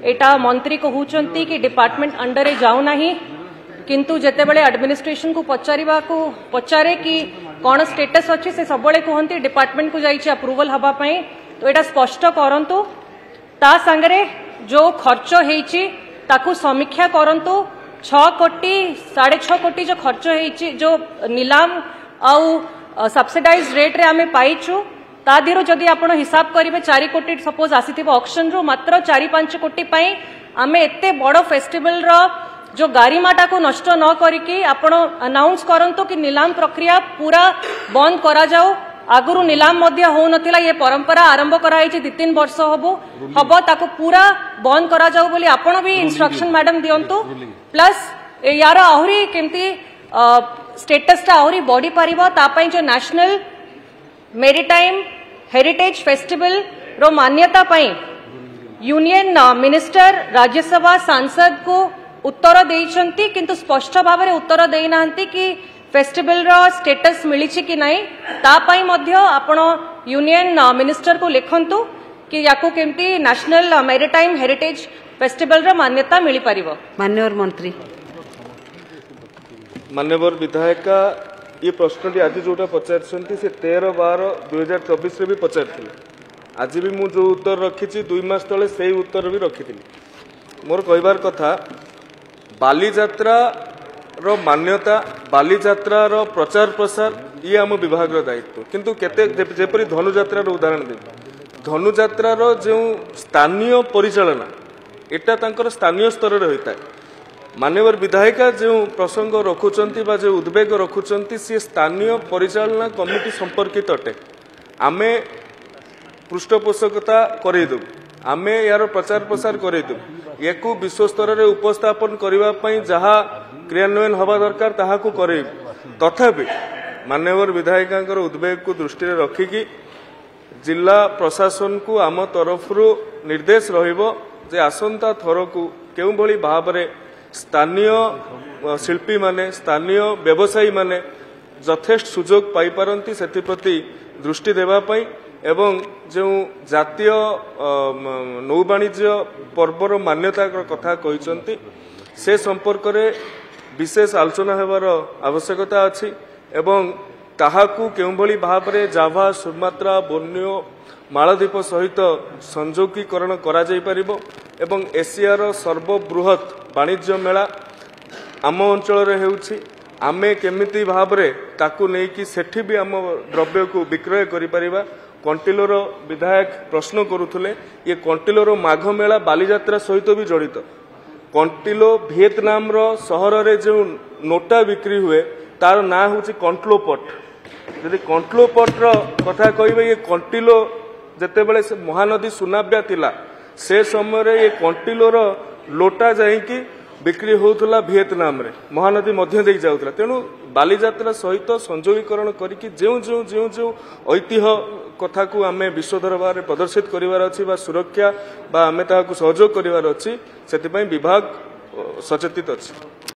एटा मंत्री कहउचंती कि department under जाऊ नाही किंतु जेतेबेले एडमिनिस्ट्रेशन को पचारे कि कौन स्टेटस अच्छी से सबले कहते डिपार्टमेंट को जाइए अप्रूवल हवा पाई तो यहाँ स्पष्ट करंतु ता संगरे जो खर्च होईची ताकू समीक्षा करंतु 6 कोटी 6.5 कोटी जो खर्च होईची जो नीलाम आउ सब्सिडाइज रेट रे आमे पाइचु ता दिरो जदि आपण हिसाब करिवे 4 कोटी सपोज आसीथिबो ऑक्शन रो मात्र 4-5 कोटी पाई आमे एते बड़ फेस्टिवल रो जो गारिमाटा को नष्ट न करिकी आपण अनाउंस करंतु कि नीलाम प्रक्रिया पूरा बंद करा जाओ आगुरु नीलाम मध्य हो नथिला ये परंपरा आरंभ कराई 2-3 वर्ष हबो ताको पूरा बंद करा जाओ बोली आपण भी इंस्ट्रक्शन मैडम दियंतु प्लस यार आहुरी केमती स्टेटस ता आहुरी बॉडी पारिबो ता पई जो नेशनल मेरीटाइम हेरिटेज फेस्टिवल रो मान्यता पई यूनियन मिनिस्टर राज्यसभा सांसद को उत्तर देइछंती किंतु स्पष्ट भाव में उत्तर देई नांती कि फेस्टिवल रो स्टेटस मिली कि नहीं ता पई मध्य आपण यूनियन मिनिस्टर को लिखंतु कि याकू केमती नेशनल मेरीटाइम हेरिटेज फेस्टिवल रो मान्यता मिली परिबो। माननीय मंत्री माननीय विधायक ये प्रश्न आज जोटा पचारछंती से 13/12/2024 रे भी पचारथिले आज भी मु जो उत्तर रखिछि 2 मास तले सेही उत्तर भी रखिथिले मोर कहबार कथा बालीजात्रा रो मान्यता बालीजात्रा रो प्रचार प्रसार ये आम विभाग रो दायित्व किंतु केते जेपरि धनुजात्रा रो उदाहरण दे धनुजात्रा रो जो स्थानीय परिचालना एटा तांकर स्थानीय स्तर रे होइता मान्यवर विधायिका जो प्रसंग रखुचंती बा जो उद्वेग रखुचंती से स्थानीय परिचालना कमिटी संपर्कित अटे आमे पृष्ठपोषकता करई दउ आमे यार प्रचार प्रसार करई दउ याकू विश्व स्तर रे उपस्थापन करिवा पई जहा क्रियान्वयन हवा दरकार ताहाकू करे तथापि मान्यवर विधायिकांकर उद्वेग को दृष्टि रे रखिकी जिला प्रशासन को आम तरफ निर्देश रहिबो जे आसंता थर को केउ भली भाबरे स्थानीय शिल्पी माने स्थानीय व्यवसायी माने यथेष्ट सुजोग पाई पारंती सेति प्रति दृष्टि देबा पई एवं जो जातीय नौ वाणिज्य पर्वर मान्यता कथा कहिसंती से संपर्क रे विशेष आलोचना हेबार आवश्यकता अछि एवं ताहाकू केउ भली भाबरे जाभा सुमात्रा बोर्नियो मालदीप सहित संयोगीकरण करा जाई परिबो एवं एशियार सर्वबृहत वाणिज्य मेला आम अंचल रे हेउछि आमे केमिति भाबरे ताकू नेकी सेठी भी आम द्रव्य को विक्रय करि परिबा कंटिलोर विधायक प्रश्न करुले ये कंटिलोर माघ मेला बालीजात्रा सहित भी जड़ित कंटिलो वियतनाम रो सहर रे जो नोटा बिक्री हुए तार ना हूँ कंटलोपट जदि कंटलोपट रो कथा कहबे ये कंटिलो जेतेबेले से महानदी सुनाब्या तिला से समय ये कंटिलोर लोटा जाइकी बिक्री होउथला वियतनाम रे महानदी मध्य देई जाउथला तेनु बालीजात्रा सहित संयोगीकरण करिकी जो ऐतिह्य कथा को आमे विश्व दरबार प्रदर्शित करिवार अछि बा सुरक्षा बा आमे ताहाकू सहयोग करिवार अछि सेति पई विभाग सचेतित अछि।